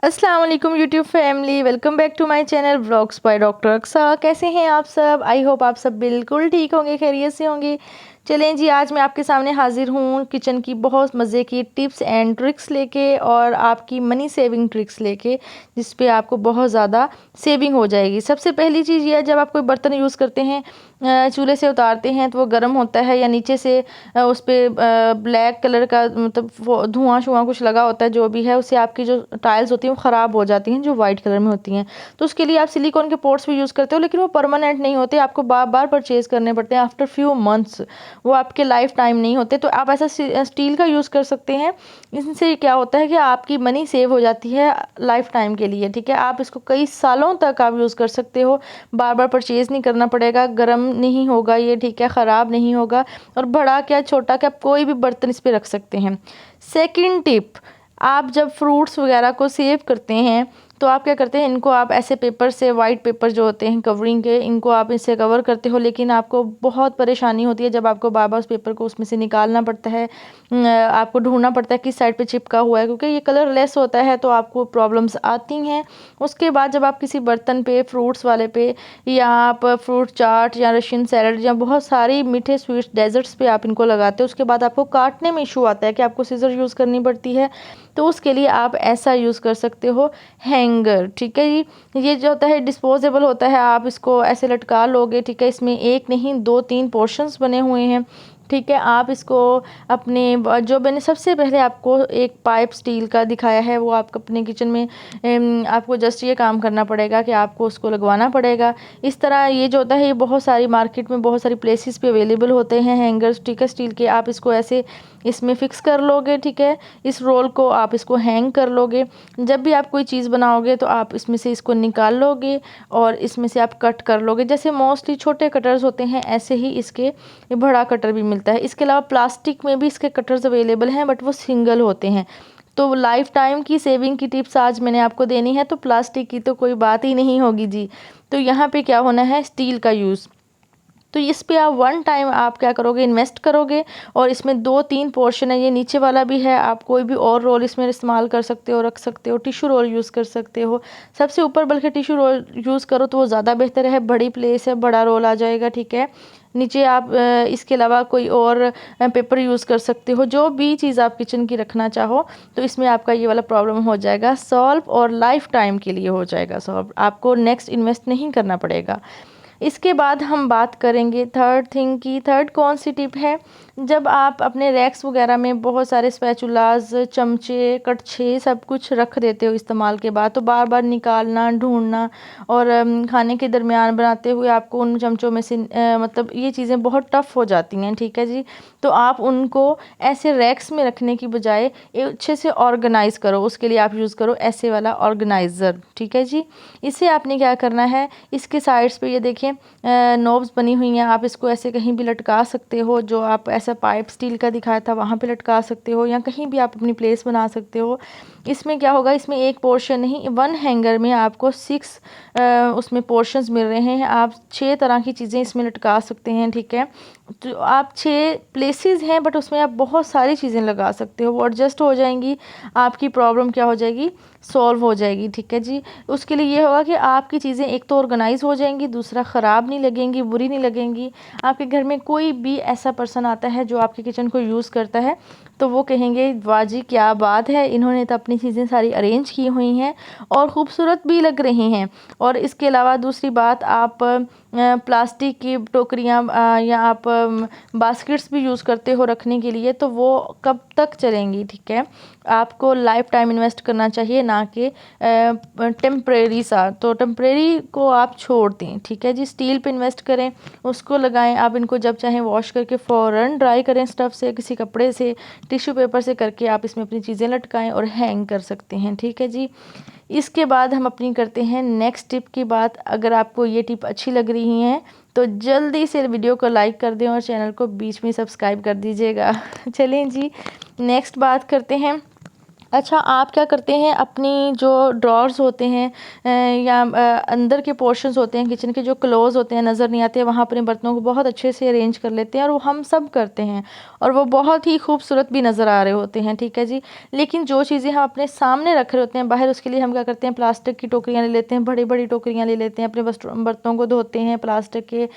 अस्सलाम वालेकुम YouTube family, welcome back to my channel vlogs by doctor Aqsa. कैसे हैं आप सब? आई होप आप सब बिल्कुल ठीक होंगे, खैरियत से होंगे। चलें जी, आज मैं आपके सामने हाजिर हूँ किचन की बहुत मज़े की टिप्स एंड ट्रिक्स लेके और आपकी मनी सेविंग ट्रिक्स लेके, जिस पे आपको बहुत ज़्यादा सेविंग हो जाएगी। सबसे पहली चीज़ ये है, जब आप कोई बर्तन यूज़ करते हैं, चूल्हे से उतारते हैं तो वो गर्म होता है या नीचे से उस पर ब्लैक कलर का मतलब वो धुआं शुआं कुछ लगा होता है, जो भी है उससे आपकी जो टाइल्स होती हैं वो ख़राब हो जाती हैं, जो वाइट कलर में होती हैं। तो उसके लिए आप सिलिकॉन के पोर्ट्स भी यूज़ करते हो, लेकिन वो परमानेंट नहीं होते, आपको बार बार परचेज़ करने पड़ते हैं आफ्टर फ्यू मंथ्स, वो आपके लाइफ टाइम नहीं होते। तो आप ऐसा स्टील का यूज़ कर सकते हैं। इनसे क्या होता है कि आपकी मनी सेव हो जाती है लाइफ टाइम के लिए, ठीक है। आप इसको कई सालों तक आप यूज़ कर सकते हो, बार बार परचेज़ नहीं करना पड़ेगा, गर्म नहीं होगा ये, ठीक है, ख़राब नहीं होगा। और बड़ा क्या छोटा क्या, आप कोई भी बर्तन इस पे रख सकते हैं। सेकंड टिप, आप जब फ्रूट्स वगैरह को सेव करते हैं तो आप क्या करते हैं, इनको आप ऐसे पेपर से, वाइट पेपर जो होते हैं कवरिंग के, इनको आप इससे कवर करते हो, लेकिन आपको बहुत परेशानी होती है जब आपको बार बार उस पेपर को उसमें से निकालना पड़ता है। आपको ढूंढना पड़ता है किस साइड पे चिपका हुआ है, क्योंकि ये कलरलेस होता है तो आपको प्रॉब्लम्स आती हैं। उसके बाद जब आप किसी बर्तन पे, फ्रूट्स वाले पे, या आप फ्रूट चाट या रशियन सैलड या बहुत सारी मीठे स्वीट्स डेजर्ट्स पे आप इनको लगाते हो, उसके बाद आपको काटने में इशू आता है कि आपको सीजर यूज़ करनी पड़ती है। तो उसके लिए आप ऐसा यूज़ कर सकते हो, हैंगर, ठीक है जी। ये जो होता है डिस्पोजेबल होता है, आप इसको ऐसे लटका लोगे, ठीक है। इसमें एक नहीं 2-3 पोर्शंस बने हुए हैं, ठीक है। आप इसको अपने जो मैंने सबसे पहले आपको एक पाइप स्टील का दिखाया है, वो आप अपने किचन में आपको जस्ट ये काम करना पड़ेगा कि आपको उसको लगवाना पड़ेगा। इस तरह ये जो होता है, ये बहुत सारी मार्केट में बहुत सारी प्लेसेस पे अवेलेबल होते हैं हैंगर्स, ठीक है, स्टील के। आप इसको ऐसे इसमें फिक्स कर लोगे, ठीक है। इस रोल को आप इसको हैंग कर लोगे। जब भी आप कोई चीज़ बनाओगे तो आप इसमें से इसको निकाल लोगे और इसमें से आप कट कर लोगे। जैसे मोस्टली छोटे कटर्स होते हैं, ऐसे ही इसके ये बड़ा कटर भी मिलता है। इसके अलावा प्लास्टिक में भी इसके कटर्स अवेलेबल हैं, बट वो सिंगल होते हैं। तो लाइफ टाइम की सेविंग की टिप्स आज मैंने आपको देनी है, तो प्लास्टिक की तो कोई बात ही नहीं होगी जी। तो यहाँ पे क्या होना है, स्टील का यूज़। तो इस पे आप वन टाइम आप क्या करोगे, इन्वेस्ट करोगे। और इसमें 2-3 पोर्शन है, ये नीचे वाला भी है, आप कोई भी और रोल इसमें इस्तेमाल कर सकते हो, रख सकते हो, टिश्यू रोल यूज़ कर सकते हो। सबसे ऊपर बल्कि टिश्यू रोल यूज़ करो तो वो ज़्यादा बेहतर है, बड़ी प्लेस है, बड़ा रोल आ जाएगा, ठीक है। नीचे आप इसके अलावा कोई और पेपर यूज़ कर सकते हो, जो भी चीज़ आप किचन की रखना चाहो। तो इसमें आपका ये वाला प्रॉब्लम हो जाएगा सॉल्व, और लाइफ टाइम के लिए हो जाएगा सॉल्व, आपको नेक्स्ट इन्वेस्ट नहीं करना पड़ेगा। इसके बाद हम बात करेंगे थर्ड थिंग की। थर्ड कौन सी टिप है, जब आप अपने रैक्स वगैरह में बहुत सारे स्पैचुलास, चमचे, कड़छे सब कुछ रख देते हो इस्तेमाल के बाद, तो बार बार निकालना, ढूंढना, और खाने के दरमियान बनाते हुए आपको उन चमचों में से मतलब ये चीज़ें बहुत टफ़ हो जाती हैं, ठीक है जी। तो आप उनको ऐसे रैक्स में रखने की बजाय अच्छे से ऑर्गेनाइज़ करो। उसके लिए आप यूज़ करो ऐसे वाला ऑर्गेनाइज़र, ठीक है जी। इसे आपने क्या करना है, इसके साइड्स पे ये देखिए नोब्स बनी हुई हैं, आप इसको ऐसे कहीं भी लटका सकते हो। जो आप ऐसा पाइप स्टील का दिखाया था वहाँ पे लटका सकते हो, या कहीं भी आप अपनी प्लेस बना सकते हो। इसमें क्या होगा, इसमें एक पोर्शन नहीं, वन हैंगर में आपको 6 उसमें पोर्शंस मिल रहे हैं। आप 6 तरह की चीज़ें इसमें लटका सकते हैं, ठीक है। तो आप 6 प्लेसेस हैं, बट उसमें आप बहुत सारी चीज़ें लगा सकते हो, वो एडजस्ट हो जाएंगी। आपकी प्रॉब्लम क्या हो जाएगी, सॉल्व हो जाएगी, ठीक है जी। उसके लिए ये होगा कि आपकी चीज़ें एक तो ऑर्गेनाइज हो जाएंगी, दूसरा ख़राब नहीं लगेंगी, बुरी नहीं लगेंगी। आपके घर में कोई भी ऐसा पर्सन आता है जो आपके किचन को यूज़ करता है, तो वो कहेंगे वाह जी क्या बात है, इन्होंने तो अपनी चीज़ें सारी अरेंज की हुई हैं और ख़ूबसूरत भी लग रही हैं। और इसके अलावा दूसरी बात, आप प्लास्टिक की टोकरियाँ या आप बास्केट्स भी यूज़ करते हो रखने के लिए, तो वो कब तक चलेंगी, ठीक है। आपको लाइफ टाइम इन्वेस्ट करना चाहिए, ना कि टेम्परेरी सा। तो टेम्परेरी को आप छोड़ दें, ठीक है जी। स्टील पे इन्वेस्ट करें, उसको लगाएं। आप इनको जब चाहें वॉश करके फ़ौरन ड्राई करें, स्टफ़ से, किसी कपड़े से, टिश्यू पेपर से करके आप इसमें अपनी चीज़ें लटकाएं और हैंग कर सकते हैं, ठीक है जी। इसके बाद हम अपनी करते हैं नेक्स्ट टिप की बात। अगर आपको ये टिप अच्छी लग रही है तो जल्दी से वीडियो को लाइक कर दें और चैनल को बीच में सब्सक्राइब कर दीजिएगा। चलें जी, नेक्स्ट बात करते हैं। अच्छा, आप क्या करते हैं अपनी जो ड्रॉर्स होते हैं या अंदर के पोर्शंस होते हैं किचन के जो क्लोज होते हैं नज़र नहीं आते, वहाँ अपने बर्तनों को बहुत अच्छे से अरेंज कर लेते हैं और वो हम सब करते हैं और वो बहुत ही खूबसूरत भी नज़र आ रहे होते हैं, ठीक है जी। लेकिन जो चीज़ें हम अपने सामने रख रहे होते हैं बाहर, उसके लिए हम क्या करते हैं, प्लास्टिक की टोकरियाँ ले लेते हैं, बड़ी बड़ी टोकरियाँ ले लेते हैं, अपने बर्तनों को धोते हैं, प्लास्टिक के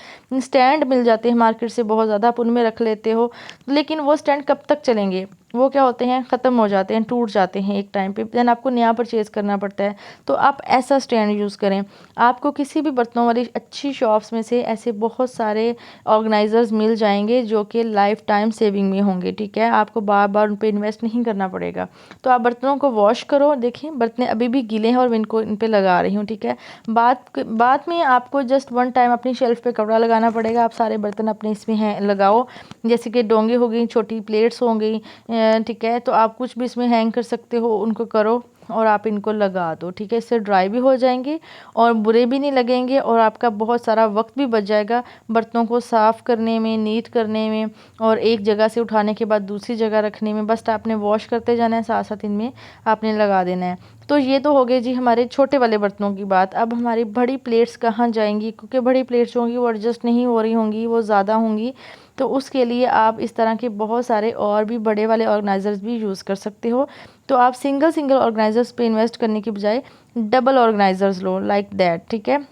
स्टैंड मिल जाते हैं मार्केट से बहुत ज़्यादा, आप उनमें रख लेते हो। लेकिन वो स्टैंड कब तक चलेंगे, वो क्या होते हैं, ख़त्म हो जाते हैं, टूट जाते हैं एक टाइम पे, देन आपको नया परचेज़ करना पड़ता है। तो आप ऐसा स्टैंड यूज़ करें। आपको किसी भी बर्तनों वाली अच्छी शॉप्स में से ऐसे बहुत सारे ऑर्गेनाइज़र्स मिल जाएंगे जो कि लाइफ टाइम सेविंग में होंगे, ठीक है। आपको बार बार उन पर इन्वेस्ट नहीं करना पड़ेगा। तो आप बर्तनों को वॉश करो, देखिए बर्तन अभी भी गीले हैं और मैं इनको इन पर लगा रही हूँ, ठीक है। बाद में आपको जस्ट वन टाइम अपनी शेल्फ़ पे कपड़ा लगाना पड़ेगा। आप सारे बर्तन अपने इसमें हैं लगाओ, जैसे कि डोंगे हो गई, छोटी प्लेट्स हो गई, ठीक है। तो आप कुछ भी इसमें हैंग कर सकते हो, उनको करो और आप इनको लगा दो, ठीक है। इससे ड्राई भी हो जाएंगे और बुरे भी नहीं लगेंगे और आपका बहुत सारा वक्त भी बच जाएगा बर्तनों को साफ़ करने में, नीट करने में और एक जगह से उठाने के बाद दूसरी जगह रखने में। बस आपने वॉश करते जाना है, साथ साथ इनमें आपने लगा देना है। तो ये तो हो गए जी हमारे छोटे वाले बर्तनों की बात। अब हमारी बड़ी प्लेट्स कहाँ जाएंगी, क्योंकि बड़ी प्लेट्स होंगी वो एडजस्ट नहीं हो रही होंगी, वो ज़्यादा होंगी। तो उसके लिए आप इस तरह के बहुत सारे और भी बड़े वाले ऑर्गेनाइज़र्स भी यूज़ कर सकते हो। तो आप सिंगल सिंगल ऑर्गेनाइज़र्स पे इन्वेस्ट करने की बजाय double organisers low, like that, ठीक है।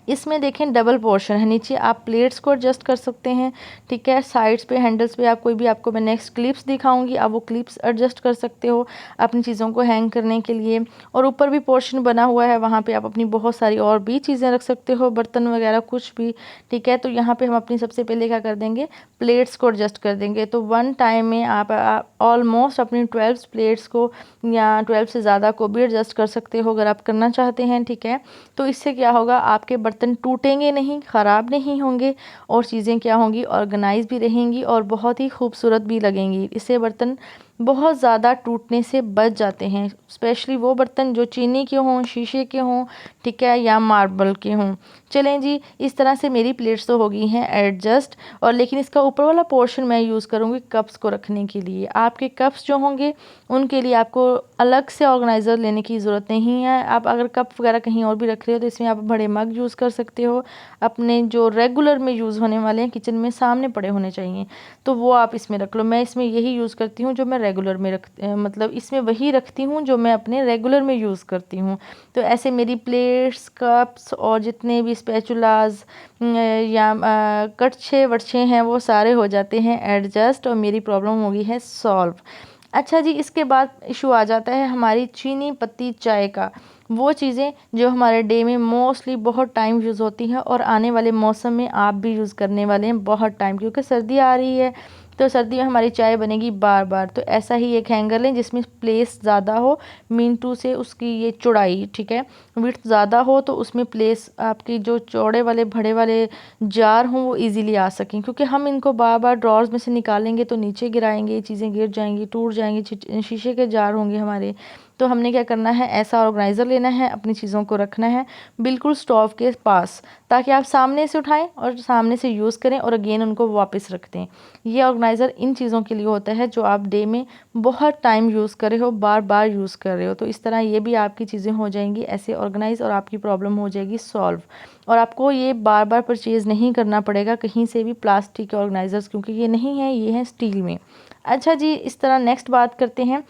इसमें देखें डबल पोर्शन है, नीचे आप प्लेट्स को एडजस्ट कर सकते हैं, ठीक है। साइड्स पे, हैंडल्स पे आप कोई भी, आपको मैं नेक्स्ट क्लिप्स दिखाऊंगी, आप वो क्लिप्स एडजस्ट कर सकते हो अपनी चीज़ों को हैंग करने के लिए। और ऊपर भी पोर्शन बना हुआ है, वहाँ पे आप अपनी बहुत सारी और भी चीज़ें रख सकते हो, बर्तन वगैरह कुछ भी, ठीक है। तो यहाँ पे हम अपनी सबसे पहले क्या कर देंगे, प्लेट्स को एडजस्ट कर देंगे। तो वन टाइम में आप ऑलमोस्ट अपनी 12 प्लेट्स को या 12 से ज़्यादा को भी एडजस्ट कर सकते हो अगर आप करना चाहते हैं, ठीक है। तो इससे क्या होगा, आपके बर्तन टूटेंगे नहीं, ख़राब नहीं होंगे और चीज़ें क्या होंगी, ऑर्गेनाइज भी रहेंगी और बहुत ही खूबसूरत भी लगेंगी। इससे बर्तन बहुत ज़्यादा टूटने से बच जाते हैं, स्पेशली वो बर्तन जो चीनी के हों, शीशे के हों, ठीक है, या मार्बल के हों। चलें जी, इस तरह से मेरी प्लेट्स तो हो गई हैं एडजस्ट। और लेकिन इसका ऊपर वाला पोर्शन मैं यूज़ करूँगी कप्स को रखने के लिए। आपके कप्स जो होंगे उनके लिए आपको अलग से ऑर्गेनाइज़र लेने की ज़रूरत नहीं है। आप अगर कप वगैरह कहीं और भी रख रहे हो तो इसमें आप बड़े मग यूज़ कर सकते हो, अपने जो रेगुलर में यूज़ होने वाले हैं, किचन में सामने पड़े होने चाहिए, तो वो आप इसमें रख लो। मैं इसमें यही यूज़ करती हूँ जो मैं रेगुलर में मतलब इसमें वही रखती हूँ जो मैं अपने रेगुलर में यूज़ करती हूँ। तो ऐसे मेरी प्लेट्स, कप्स और जितने भी स्पैचुलास या कड़छे वड़छे हैं वो सारे हो जाते हैं एडजस्ट और मेरी प्रॉब्लम हो गई है सॉल्व। अच्छा जी, इसके बाद इशू आ जाता है हमारी चीनी पत्ती चाय का। वो चीज़ें जो हमारे डे में मोस्टली बहुत टाइम यूज़ होती हैं और आने वाले मौसम में आप भी यूज़ करने वाले हैं बहुत टाइम, क्योंकि सर्दी आ रही है तो सर्दी में हमारी चाय बनेगी बार बार। तो ऐसा ही एक हैंगर लें जिसमें प्लेस ज़्यादा हो, मीन टू से उसकी ये चौड़ाई, ठीक है, विड्थ ज़्यादा हो, तो उसमें प्लेस आपकी जो चौड़े वाले बड़े वाले जार हों वो इजीली आ सकें। क्योंकि हम इनको बार बार ड्रॉर्स में से निकालेंगे तो नीचे गिराएंगे, चीज़ें गिर जाएंगी, टूट जाएंगी, शीशे के जार होंगे हमारे। तो हमने क्या करना है, ऐसा ऑर्गेनाइज़र लेना है, अपनी चीज़ों को रखना है बिल्कुल स्टोव के पास, ताकि आप सामने से उठाएं और सामने से यूज़ करें और अगेन उनको वापस रख दें। ये ऑर्गेनाइज़र इन चीज़ों के लिए होता है जो आप डे में बहुत टाइम यूज़ कर रहे हो, बार बार यूज़ कर रहे हो। तो इस तरह ये भी आपकी चीज़ें हो जाएंगी ऐसे ऑर्गेनाइज और आपकी प्रॉब्लम हो जाएगी सॉल्व। और आपको ये बार बार परचेज़ नहीं करना पड़ेगा कहीं से भी प्लास्टिक के ऑर्गेनाइज़र्स, क्योंकि ये नहीं है, ये हैं स्टील में। अच्छा जी, इस तरह नेक्स्ट बात करते हैं।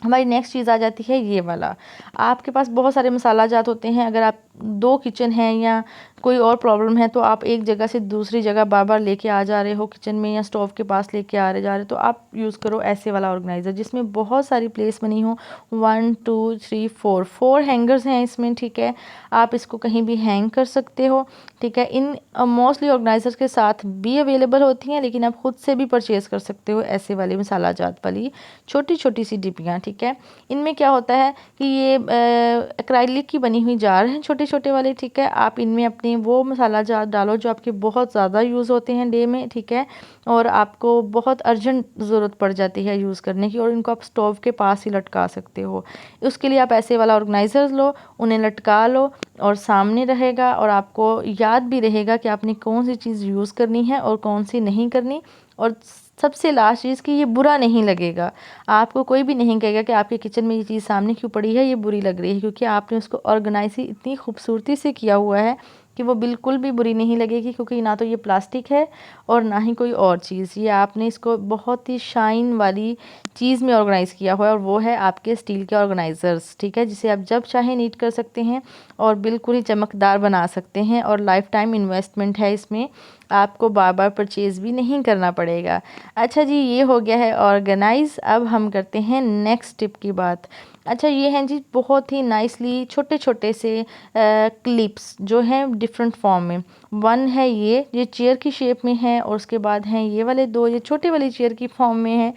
हमारी नेक्स्ट चीज़ आ जाती है ये वाला। आपके पास बहुत सारे मसाला जात होते हैं, अगर आप 2 किचन हैं या कोई और प्रॉब्लम है तो आप एक जगह से दूसरी जगह बार बार लेके आ जा रहे हो, किचन में या स्टोव के पास लेके आ रहे जा रहे, तो आप यूज़ करो ऐसे वाला ऑर्गेनाइज़र जिसमें बहुत सारी प्लेस बनी हो। 1 2 3 4 हैंगर्स हैं इसमें, ठीक है। आप इसको कहीं भी हैंग कर सकते हो, ठीक है। इन मोस्टली ऑर्गेनाइज़र्स के साथ भी अवेलेबल होती हैं, लेकिन आप खुद से भी परचेज़ कर सकते हो ऐसे वाली मसाला जात वाली छोटी छोटी सी डिब्बियाँ, ठीक है। इनमें क्या होता है कि ये एक्राइलिक की बनी हुई जार हैं छोटे छोटे वाले, ठीक है। आप इनमें अपने वो मसाला जार डालो जो आपके बहुत ज़्यादा यूज़ होते हैं डे में, ठीक है, और आपको बहुत अर्जेंट ज़रूरत पड़ जाती है यूज़ करने की, और इनको आप स्टोव के पास ही लटका सकते हो। उसके लिए आप ऐसे वाला ऑर्गेनाइज़र लो, उन्हें लटका लो और सामने रहेगा और आपको याद भी रहेगा कि आपने कौन सी चीज़ यूज़ करनी है और कौन सी नहीं करनी। और सबसे लास्ट चीज़ कि ये बुरा नहीं लगेगा। आपको कोई भी नहीं कहेगा कि आपके किचन में ये चीज़ सामने क्यों पड़ी है, ये बुरी लग रही है, क्योंकि आपने उसको ऑर्गेनाइज ही इतनी खूबसूरती से किया हुआ है कि वो बिल्कुल भी बुरी नहीं लगेगी, क्योंकि ना तो ये प्लास्टिक है और ना ही कोई और चीज़। ये आपने इसको बहुत ही शाइन वाली चीज़ में ऑर्गेनाइज़ किया हुआ है, और वो है आपके स्टील के ऑर्गेनाइज़र्स, ठीक है, जिसे आप जब चाहे नीट कर सकते हैं और बिल्कुल ही चमकदार बना सकते हैं। और लाइफ टाइम इन्वेस्टमेंट है इसमें, आपको बार बार परचेज़ भी नहीं करना पड़ेगा। अच्छा जी, ये हो गया है ऑर्गेनाइज़। अब हम करते हैं नेक्स्ट टिप की बात। अच्छा, ये हैं जी बहुत ही नाइसली छोटे छोटे से क्लिप्स जो हैं डिफरेंट फॉर्म में। वन है ये चेयर की शेप में है, और उसके बाद हैं ये वाले दो, ये छोटे वाली चेयर की फॉर्म में है।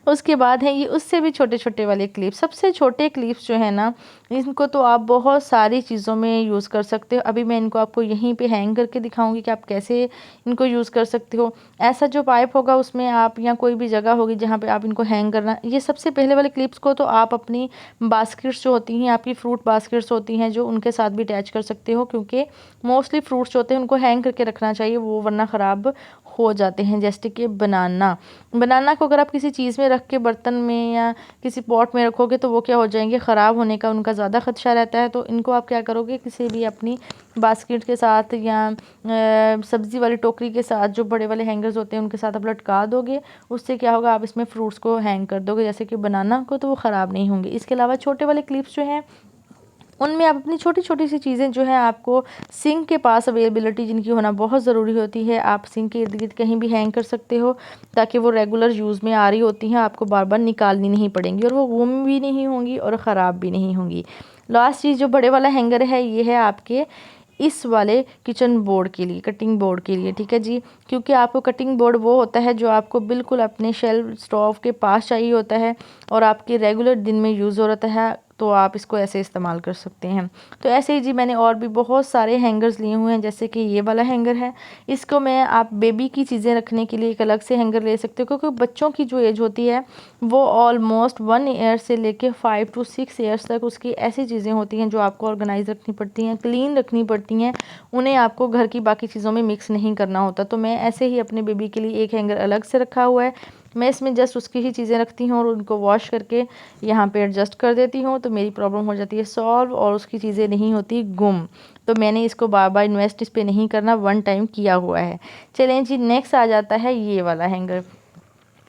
उसके बाद हैं ये उससे भी छोटे छोटे वाले क्लिप्स। सबसे छोटे क्लिप्स जो है ना, इनको तो आप बहुत सारी चीज़ों में यूज़ कर सकते हो। अभी मैं इनको आपको यहीं पे हैंग करके दिखाऊंगी कि आप कैसे इनको यूज़ कर सकते हो। ऐसा जो पाइप होगा उसमें आप, या कोई भी जगह होगी जहाँ पे आप इनको हैंग करना, ये सबसे पहले वाले क्लिप्स को तो आप अपनी बास्केट्स जो होती हैं, आपकी फ्रूट बास्केट्स होती हैं जो, उनके साथ भी अटैच कर सकते हो, क्योंकि मोस्टली फ्रूट्स जो होते हैं उनको हैंग करके रखना चाहिए, वो वरना ख़राब हो जाते हैं। जैसे कि बनाना को अगर आप किसी चीज़ में रख के, बर्तन में या किसी पॉट में रखोगे, तो वो क्या हो जाएंगे, ख़राब होने का उनका ज़्यादा खदशा रहता है। तो इनको आप क्या करोगे, किसी भी अपनी बास्केट के साथ या सब्ज़ी वाली टोकरी के साथ, जो बड़े वाले हैंगर्स होते हैं उनके साथ आप लटका दोगे। उससे क्या होगा, आप इसमें फ्रूट्स को हैंग कर दोगे जैसे कि बनाना को, तो वो ख़राब नहीं होंगे। इसके अलावा छोटे वाले क्लिप्स जो हैं, उनमें आप अपनी छोटी छोटी सी चीज़ें जो है, आपको सिंक के पास अवेलेबिलिटी जिनकी होना बहुत ज़रूरी होती है, आप सिंक के इर्द गिर्द कहीं भी हैंग कर सकते हो, ताकि वो रेगुलर यूज़ में आ रही होती हैं, आपको बार बार निकालनी नहीं पड़ेंगी, और वो गुम भी नहीं होंगी और ख़राब भी नहीं होंगी। लास्ट चीज़ जो बड़े वाला हैंगर है, ये है आपके इस वाले किचन बोर्ड के लिए, कटिंग बोर्ड के लिए, ठीक है जी। क्योंकि आपको कटिंग बोर्ड वो होता है जो आपको बिल्कुल अपने शेल्फ स्टोव के पास चाहिए होता है, और आपके रेगुलर दिन में यूज़ हो रहा है, तो आप इसको ऐसे इस्तेमाल कर सकते हैं। तो ऐसे ही जी मैंने और भी बहुत सारे हैंगर्स लिए हुए हैं, जैसे कि ये वाला हैंगर है, इसको मैं, आप बेबी की चीज़ें रखने के लिए एक अलग से हैंगर ले सकते हो, क्योंकि बच्चों की जो एज होती है वो ऑलमोस्ट 1 ईयर से लेके 5 to 6 ईयर्स तक उसकी ऐसी चीज़ें होती हैं जो आपको ऑर्गेनाइज रखनी पड़ती हैं, क्लीन रखनी पड़ती हैं, उन्हें आपको घर की बाकी चीज़ों में मिक्स नहीं करना होता। तो मैं ऐसे ही अपने बेबी के लिए एक हैंगर अलग से रखा हुआ है। मैं इसमें जस्ट उसकी ही चीज़ें रखती हूँ और उनको वॉश करके यहाँ पे एडजस्ट कर देती हूँ, तो मेरी प्रॉब्लम हो जाती है सॉल्व, और उसकी चीज़ें नहीं होती गुम। तो मैंने इसको बार बार इन्वेस्ट इस पे नहीं करना, वन टाइम किया हुआ है। चलें जी, नेक्स्ट आ जाता है ये वाला हैंगर।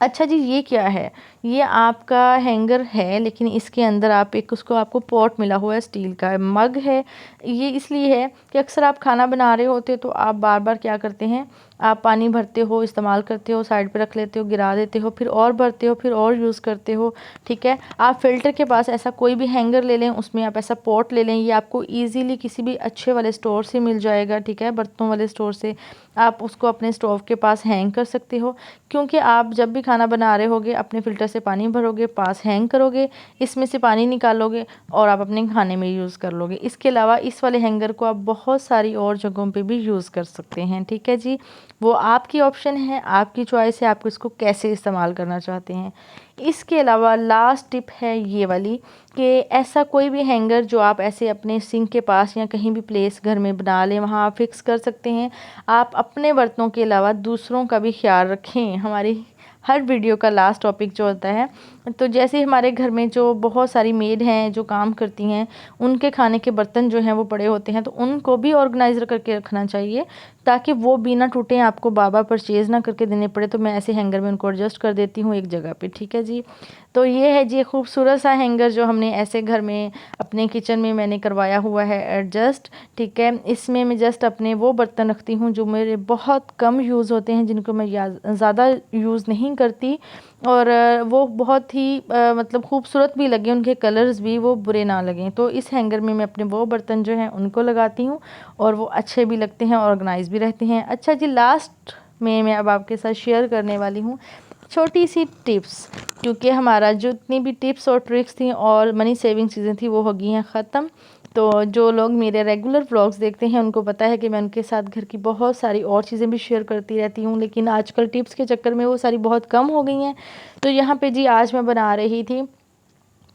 अच्छा जी, ये क्या है, ये आपका हैंगर है, लेकिन इसके अंदर आप एक, उसको आपको पॉट मिला हुआ है, स्टील का मग है। ये इसलिए है कि अक्सर आप खाना बना रहे होते तो आप बार बार क्या करते हैं, आप पानी भरते हो, इस्तेमाल करते हो, साइड पे रख लेते हो, गिरा देते हो, फिर और भरते हो, फिर और यूज़ करते हो, ठीक है। आप फ़िल्टर के पास ऐसा कोई भी हैंगर ले लें, उसमें आप ऐसा पॉट ले लें, ये आपको ईज़िली किसी भी अच्छे वाले स्टोर से मिल जाएगा, ठीक है, बर्तनों वाले स्टोर से। आप उसको अपने स्टोव के पास हैंग कर सकते हो, क्योंकि आप जब भी खाना बना रहे होगे, अपने फ़िल्टर से पानी भरोगे, पास हैंग करोगे, इसमें से पानी निकालोगे और आप अपने खाने में यूज़ कर लोगे। इसके अलावा इस वाले हैंगर को आप बहुत सारी और जगहों पे भी यूज़ कर सकते हैं, ठीक है जी। वो आपकी ऑप्शन है, आपकी चॉइस है, आप इसको कैसे इस्तेमाल करना चाहते हैं। इसके अलावा लास्ट टिप है ये वाली, कि ऐसा कोई भी हैंगर जो आप ऐसे अपने सिंक के पास या कहीं भी प्लेस घर में बना लें, वहाँ आप फिक्स कर सकते हैं। आप अपने बर्तनों के अलावा दूसरों का भी ख्याल रखें। हमारी हर वीडियो का लास्ट टॉपिक जो होता है, तो जैसे हमारे घर में जो बहुत सारी मेड हैं जो काम करती हैं, उनके खाने के बर्तन जो हैं वो पड़े होते हैं, तो उनको भी ऑर्गेनाइज़र करके रखना चाहिए, ताकि वो भी ना टूटें, आपको बार बार परचेज़ ना करके देने पड़े। तो मैं ऐसे हैंगर में उनको एडजस्ट कर देती हूँ एक जगह पे, ठीक है जी। तो ये है जी खूबसूरत सा हैंगर जो हमने ऐसे घर में अपने किचन में मैंने करवाया हुआ है एडजस्ट, ठीक है। इसमें मैं जस्ट अपने वो बर्तन रखती हूँ जो मेरे बहुत कम यूज़ होते हैं, जिनको मैं ज़्यादा यूज़ नहीं करती, और वो बहुत ही मतलब खूबसूरत भी लगे, उनके कलर्स भी वो बुरे ना लगें। तो इस हैंगर में मैं अपने वो बर्तन जो हैं उनको लगाती हूँ, और वो अच्छे भी लगते हैं, ऑर्गेनाइज भी रहते हैं। अच्छा जी, लास्ट में मैं अब आपके साथ शेयर करने वाली हूँ छोटी सी टिप्स, क्योंकि हमारा जो इतनी भी टिप्स और ट्रिक्स थी और मनी सेविंग चीज़ें थी वो हो गई हैं ख़त्म। तो जो लोग मेरे रेगुलर व्लॉग्स देखते हैं उनको पता है कि मैं उनके साथ घर की बहुत सारी और चीज़ें भी शेयर करती रहती हूँ, लेकिन आजकल टिप्स के चक्कर में वो सारी बहुत कम हो गई हैं। तो यहाँ पे जी आज मैं बना रही थी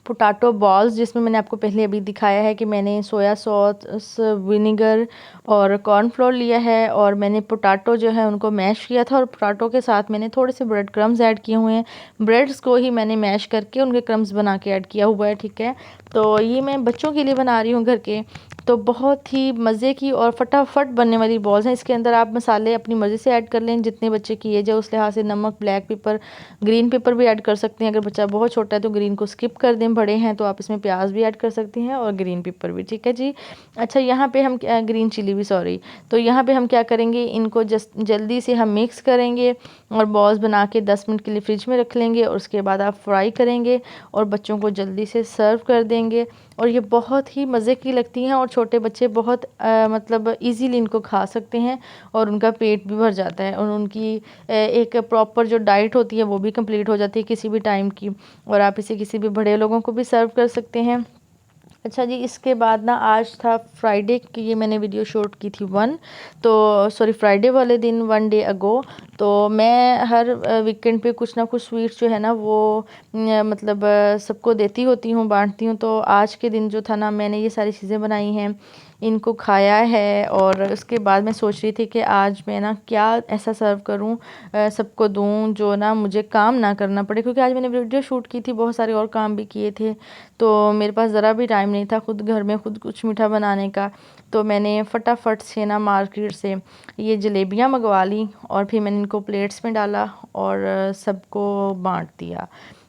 पोटैटो बॉल्स, जिसमें मैंने आपको पहले अभी दिखाया है कि मैंने सोया सॉस, विनेगर और कॉर्नफ्लोर लिया है, और मैंने पोटैटो जो है उनको मैश किया था, और पोटैटो के साथ मैंने थोड़े से ब्रेड क्रम्स ऐड किए हुए हैं। ब्रेड्स को ही मैंने मैश करके उनके क्रम्स बना के ऐड किया हुआ है, ठीक है। तो ये मैं बच्चों के लिए बना रही हूँ घर के। तो बहुत ही मज़े की और फटाफट बनने वाली बॉल्स हैं। इसके अंदर आप मसाले अपनी मर्ज़ी से ऐड कर लें, जितने बच्चे की एज है उस लिहाज से। नमक, ब्लैक पेपर, ग्रीन पेपर भी ऐड कर सकते हैं। अगर बच्चा बहुत छोटा है तो ग्रीन को स्किप कर दें, बड़े हैं तो आप इसमें प्याज भी ऐड कर सकते हैं और ग्रीन पेपर भी, ठीक है जी। अच्छा, यहाँ पे हम ग्रीन चिली भी, सॉरी। तो यहाँ पे हम क्या करेंगे, इनको जल्दी से हम मिक्स करेंगे और बॉल्स बना के 10 मिनट के लिए फ्रिज में रख लेंगे, और उसके बाद आप फ्राई करेंगे और बच्चों को जल्दी से सर्व कर देंगे। और ये बहुत ही मज़े की लगती हैं, और छोटे बच्चे बहुत मतलब इजीली इनको खा सकते हैं, और उनका पेट भी भर जाता है, और उनकी एक प्रॉपर जो डाइट होती है वो भी कंप्लीट हो जाती है किसी भी टाइम की। और आप इसे किसी भी बड़े लोगों को भी सर्व कर सकते हैं। अच्छा जी, इसके बाद ना आज था फ्राइडे की, ये मैंने वीडियो शूट की थी फ्राइडे वाले दिन, 1 डे अगो। तो मैं हर वीकेंड पे कुछ ना कुछ स्वीट्स जो है ना वो मतलब सबको देती होती हूँ, बांटती हूँ। तो आज के दिन जो था ना, मैंने ये सारी चीज़ें बनाई हैं, इनको खाया है, और उसके बाद मैं सोच रही थी कि आज मैं ना क्या ऐसा सर्व करूं, सबको दूं जो ना मुझे काम ना करना पड़े, क्योंकि आज मैंने वीडियो शूट की थी, बहुत सारे और काम भी किए थे। तो मेरे पास ज़रा भी टाइम नहीं था खुद घर में खुद कुछ मीठा बनाने का। तो मैंने फटाफट से ना मार्केट से ये जलेबियाँ मंगवा ली, और फिर मैंने इनको प्लेट्स में डाला और सबको बांट दिया।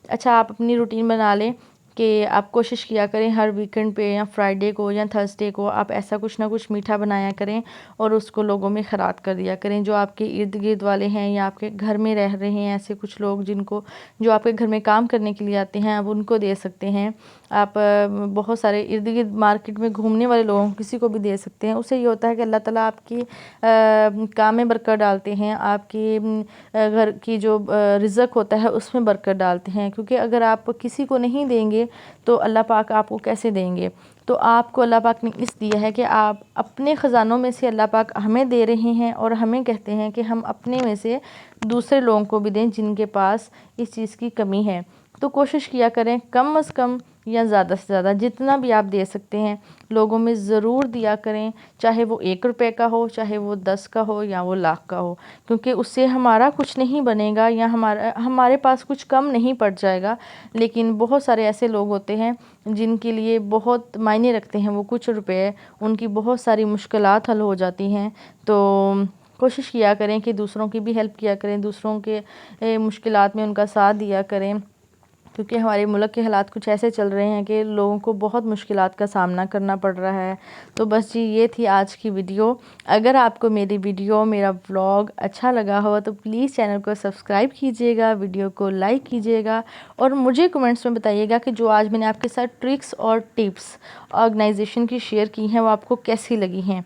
अच्छा, आप अपनी रूटीन बना लें कि आप कोशिश किया करें हर वीकेंड पे या फ्राइडे को या थर्सडे को आप ऐसा कुछ ना कुछ मीठा बनाया करें, और उसको लोगों में खैरात कर दिया करें। जो आपके इर्द गिर्द वाले हैं या आपके घर में रह रहे हैं ऐसे कुछ लोग जो आपके घर में काम करने के लिए आते हैं, आप उनको दे सकते हैं। आप बहुत सारे इर्द गिर्द मार्केट में घूमने वाले लोगों को किसी को भी दे सकते हैं। उससे ये होता है कि अल्लाह ताला आपकी काम में बरकत डालते हैं, आपकी घर की जो रिज़्क होता है उसमें बरकत डालते हैं। क्योंकि अगर आप किसी को नहीं देंगे तो अल्लाह पाक आपको कैसे देंगे। तो आपको अल्लाह पाक ने इस दिया है कि आप अपने ख़जानों में से अल्लाह पाक हमें दे रहे हैं, और हमें कहते हैं कि हम अपने में से दूसरे लोगों को भी दें जिनके पास इस चीज़ की कमी है। तो कोशिश किया करें कम से कम या ज़्यादा से ज़्यादा जितना भी आप दे सकते हैं लोगों में ज़रूर दिया करें, चाहे वो 1 रुपए का हो, चाहे वो 10 का हो, या वो लाख का हो। क्योंकि उससे हमारा कुछ नहीं बनेगा, या हमारे पास कुछ कम नहीं पड़ जाएगा। लेकिन बहुत सारे ऐसे लोग होते हैं जिनके लिए बहुत मायने रखते हैं वो कुछ रुपए, उनकी बहुत सारी मुश्किलात हल हो जाती हैं। तो कोशिश किया करें कि दूसरों की भी हेल्प किया करें, दूसरों के मुश्किलात में उनका साथ दिया करें। क्योंकि हमारे मुल्क के हालात कुछ ऐसे चल रहे हैं कि लोगों को बहुत मुश्किलात का सामना करना पड़ रहा है। तो बस जी, ये थी आज की वीडियो। अगर आपको मेरी वीडियो, मेरा व्लॉग अच्छा लगा हो तो प्लीज़ चैनल को सब्सक्राइब कीजिएगा, वीडियो को लाइक कीजिएगा, और मुझे कमेंट्स में बताइएगा कि जो आज मैंने आपके साथ ट्रिक्स और टिप्स ऑर्गेनाइजेशन की शेयर की हैं वो आपको कैसी लगी हैं।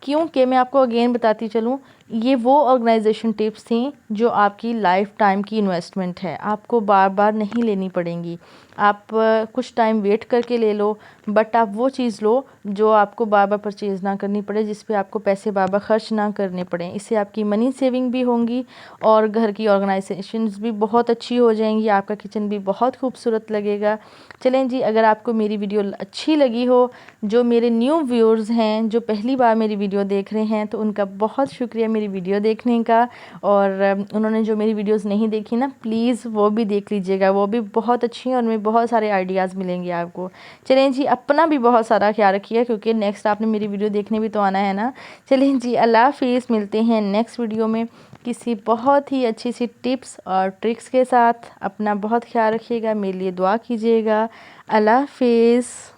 क्योंकि मैं आपको अगेन बताती चलूँ, ये वो ऑर्गेनाइजेशन टिप्स थी जो आपकी लाइफ टाइम की इन्वेस्टमेंट है, आपको बार बार नहीं लेनी पड़ेंगी। आप कुछ टाइम वेट करके ले लो, बट आप वो चीज़ लो जो आपको बार बार परचेज़ ना करनी पड़े, जिस पे आपको पैसे बार बार खर्च ना करने पड़ें। इससे आपकी मनी सेविंग भी होंगी और घर की ऑर्गेनाइजेशंस भी बहुत अच्छी हो जाएंगी, आपका किचन भी बहुत खूबसूरत लगेगा। चलें जी, अगर आपको मेरी वीडियो अच्छी लगी हो, जो मेरे न्यू व्यूअर्स हैं जो पहली बार मेरी वीडियो देख रहे हैं, तो उनका बहुत शुक्रिया मेरी वीडियो देखने का। और उन्होंने जो मेरी वीडियोस नहीं देखी ना, प्लीज़ वो भी देख लीजिएगा, वो भी बहुत अच्छी हैं और उनमें बहुत सारे आइडियाज़ मिलेंगे आपको। चलें जी, अपना भी बहुत सारा ख्याल रखिए, क्योंकि नेक्स्ट आपने मेरी वीडियो देखने भी तो आना है ना। चलें जी, अल्लाह हाफिज़, मिलते हैं नेक्स्ट वीडियो में किसी बहुत ही अच्छी सी टिप्स और ट्रिक्स के साथ। अपना बहुत ख्याल रखिएगा, मेरे लिए दुआ कीजिएगा। अल्लाह हाफिज़।